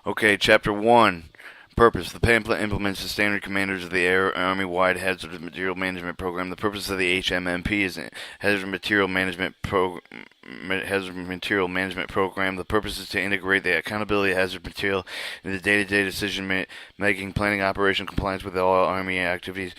Okay, Chapter 1. Purpose. The pamphlet implements the standard commanders of the Army-wide Hazardous Material Management Program. The purpose of the Hmmp is Hazard Material Management Program. The purpose is to integrate the accountability of hazard material into day-to-day decision-making, planning, operation, compliance with all Army activities,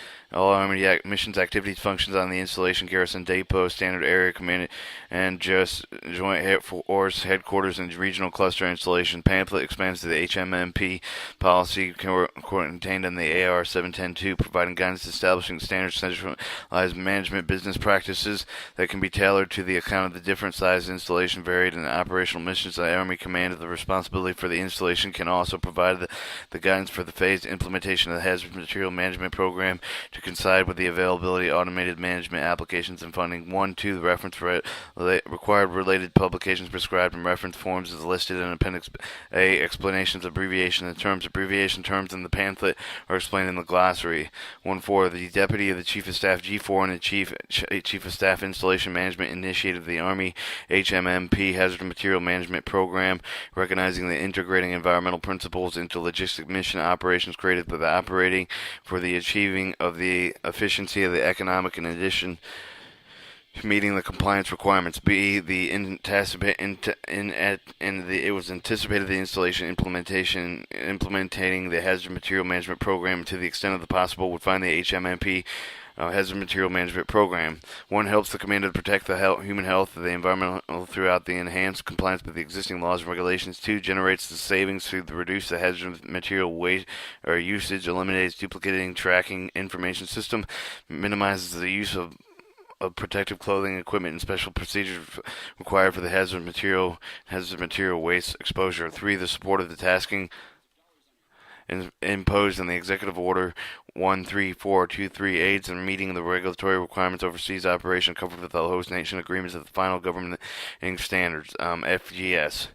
missions, activities, functions on the installation, garrison, depot, standard area command, and just joint force headquarters and regional cluster installation. Pamphlet expands to the HMMP policy contained in the AR 710-2, providing guidance establishing standard centralized management business practices that can be tailored to the account of the different size installation, varied in operational missions. The Army Command of the responsibility for the installation can also provide the guidance for the phased implementation of the Hazard Material Management Program to coincide with the availability of automated management applications and funding. 1, 2. The reference required related publications prescribed in reference forms is listed in Appendix A. Explanations, abbreviation, and terms. Abbreviation terms in the pamphlet are explained in the glossary. 1.4. The Deputy of the Chief of Staff G4 and the Chief of Staff Installation Management initiated the Army HMMP Hazard Material Management Program, recognizing the integrating environmental principles into logistic mission operations created by the operating for the achieving of the efficiency of the economic in addition to meeting the compliance requirements. B. It was anticipated the installation implementing the hazard material management program to the extent of the possible would find the HMMP Hazard Material Management Program. 1. Helps the commander to protect the human health of the environment throughout the enhanced compliance with the existing laws and regulations. 2. Generates the savings to reduce the hazard material waste or usage, eliminates duplicating tracking information system, minimizes the use of protective clothing, equipment, and special procedures required for the hazard material waste exposure. 3. The support of the tasking imposed in the Executive Order 13423 aids in meeting the regulatory requirements overseas operation covered with the host nation agreements of the final government standards, FGS.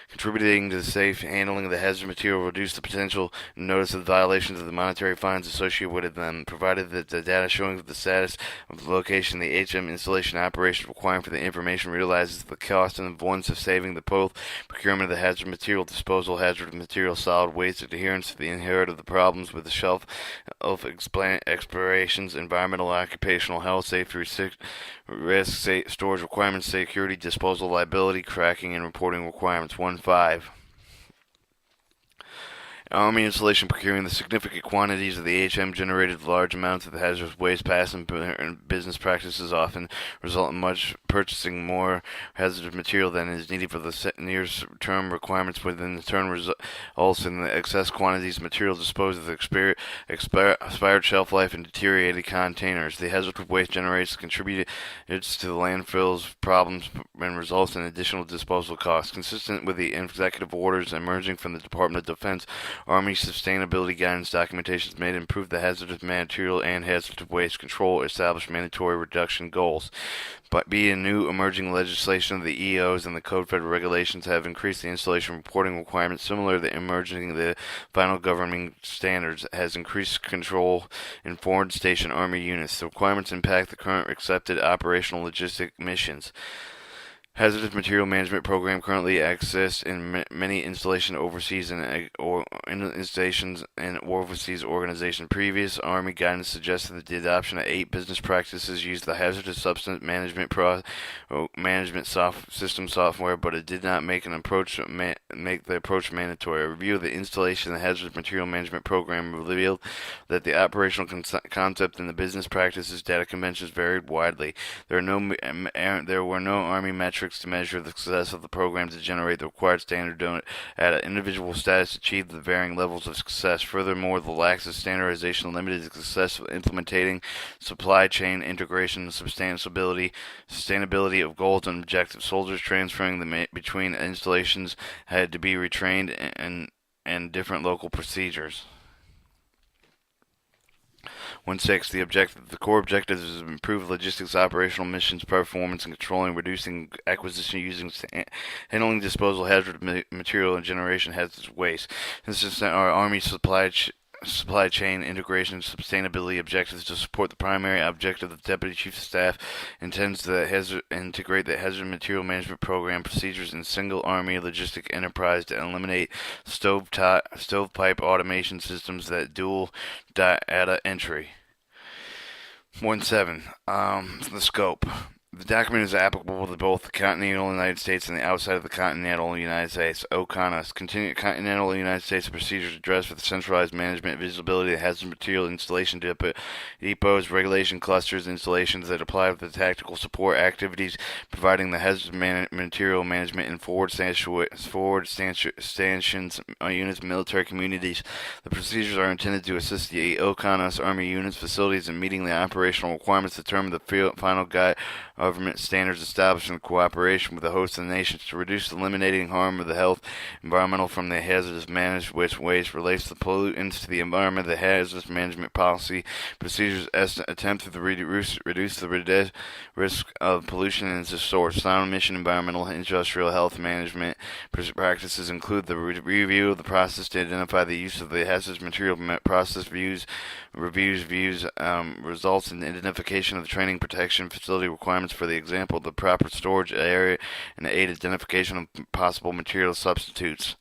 Contributing to the safe handling of the hazard material will reduce the potential notice of violations of the monetary fines associated with them, provided that the data showing the status of the location of the HM installation operation requiring for the information realizes the cost and avoidance of saving the both procurement of the hazard material, disposal hazard material, solid waste, adherence to the inherit of the problems with the shelf of explorations, environmental, occupational health, safety, risk, storage requirements, security, disposal, liability, tracking, and reporting requirements. 1.5. Army installation procuring the significant quantities of the HM generated large amounts of the hazardous waste past and business practices often result in much purchasing more hazardous material than is needed for the nearest term requirements within the term results in the excess quantities of material disposed of the expired shelf life in deteriorated containers. The hazardous waste contributes to the landfill's problems and results in additional disposal costs. Consistent with the executive orders emerging from the Department of Defense, Army sustainability guidance documentation is made to improve the hazardous material and hazardous waste control, establish mandatory reduction goals. But B, a new emerging legislation of the EOs and the Code Federal regulations have increased the installation reporting requirements similar to the emerging the final governing standards, has increased control in foreign station Army units. The requirements impact the current accepted operational logistic missions. Hazardous Material Management Program currently exists in many installation overseas installations and overseas organizations. Previous Army guidance suggested that the adoption of 8 business practices used the hazardous substance management system software, but it did not make the approach mandatory. A review of the installation of the Hazardous Material Management Program revealed that the operational concept and the business practices data conventions varied widely. There were no Army metrics to measure the success of the program to generate the required standard at an individual status achieved the varying levels of success. Furthermore, the lack of standardization limited the success of implementing supply chain integration and sustainability of goals and objectives. Soldiers transferring between installations had to be retrained and different local procedures. 1.6. The core objective is to improve logistics, operational missions performance, and controlling, reducing acquisition, using, handling, disposal, hazard material, and generation hazardous waste. This is our Army supply supply chain integration and sustainability objectives to support the primary objective of the Deputy Chief of Staff intends to integrate the hazard material management program procedures in single Army logistic enterprise to eliminate stovepipe automation systems that dual data entry. 1.7. The scope. The document is applicable to both the continental United States and the outside of the continental United States. OCONUS. Continental United States procedures addressed with centralized management, visibility of hazardous material installation depots, regulation clusters, installations that apply to the tactical support activities, providing the hazardous material management in forward stanchions units, military communities. The procedures are intended to assist the OCONUS Army units, facilities in meeting the operational requirements, determine the final government standards established in cooperation with the host of the nations to reduce the eliminating harm of the health environmental from the hazardous managed waste relates to the pollutants to the environment. The hazardous management policy procedures attempt to reduce the risk of pollution and its source. Non-emission environmental industrial health management practices include the review of the process to identify the use of the hazardous material process results in the identification of the training protection facility requirements for the example, the proper storage area, and aid identification of possible material substitutes.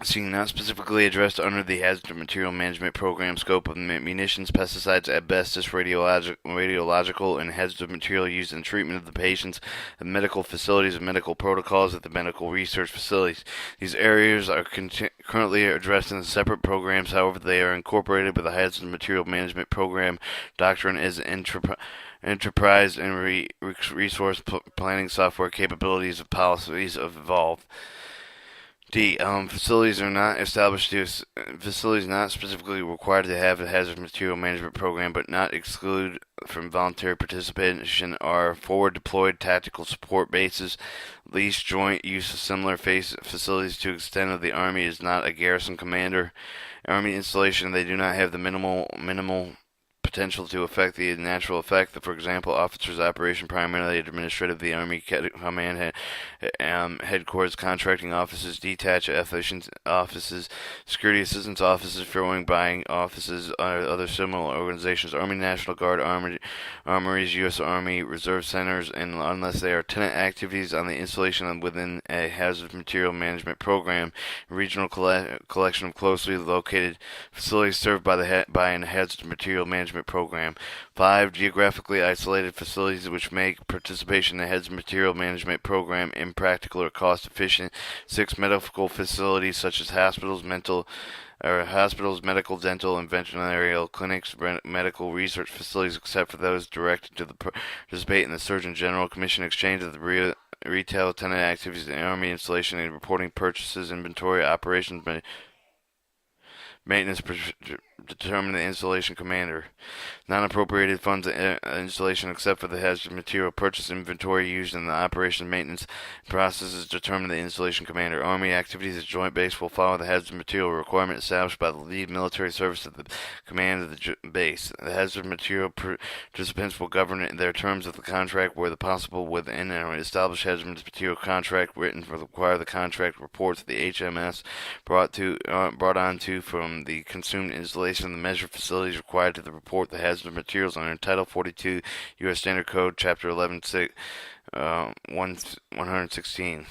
Seeing not specifically addressed under the Hazardous Material Management Program scope of munitions, pesticides, asbestos, radiological, and hazardous material used in treatment of the patients of medical facilities and medical protocols at the medical research facilities. These areas are currently addressed in separate programs, however, they are incorporated with the Hazardous Material Management Program doctrine as enterprise and resource planning software capabilities of policies of evolved. D. Facilities not specifically required to have a hazard material management program, but not excluded from voluntary participation, are forward deployed tactical support bases. Least joint use of similar facilities to extent of the Army is not a garrison commander. Army installation, they do not have the minimal potential to affect the natural effect. For example, officers operation primarily administrative, the Army Command headquarters, contracting offices, detached efficient offices, security assistance offices, forwarding buying offices, other similar organizations, Army National Guard, armories, U.S. Army Reserve centers, and unless they are tenant activities on the installation within a hazardous material management program, regional collection of closely located facilities served by a hazardous material management program. 5. Geographically isolated facilities which make participation in the hazardous material management program impractical or cost efficient. 6. Medical facilities such as hospitals, medical, dental, and veterinary clinics, medical research facilities, except for those directed to participate in the Surgeon General Commission exchange of the retail tenant activities in the Army installation and reporting purchases, inventory, operations, maintenance, determine the installation commander. Non-appropriated funds installation except for the hazardous material purchase inventory used in the operation maintenance processes determine the installation commander. Army activities at joint base will follow the hazardous material requirement established by the lead military service at the command of the base. The hazardous material participants will govern their terms of the contract where the possible within an established hazardous material contract written for require the contract reports to the HMS brought on to from the consumed installation of the measured facilities required to the report the hazardous materials under Title 42 U.S. Standard Code, Chapter 11, 116.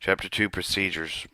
Chapter 2, Procedures.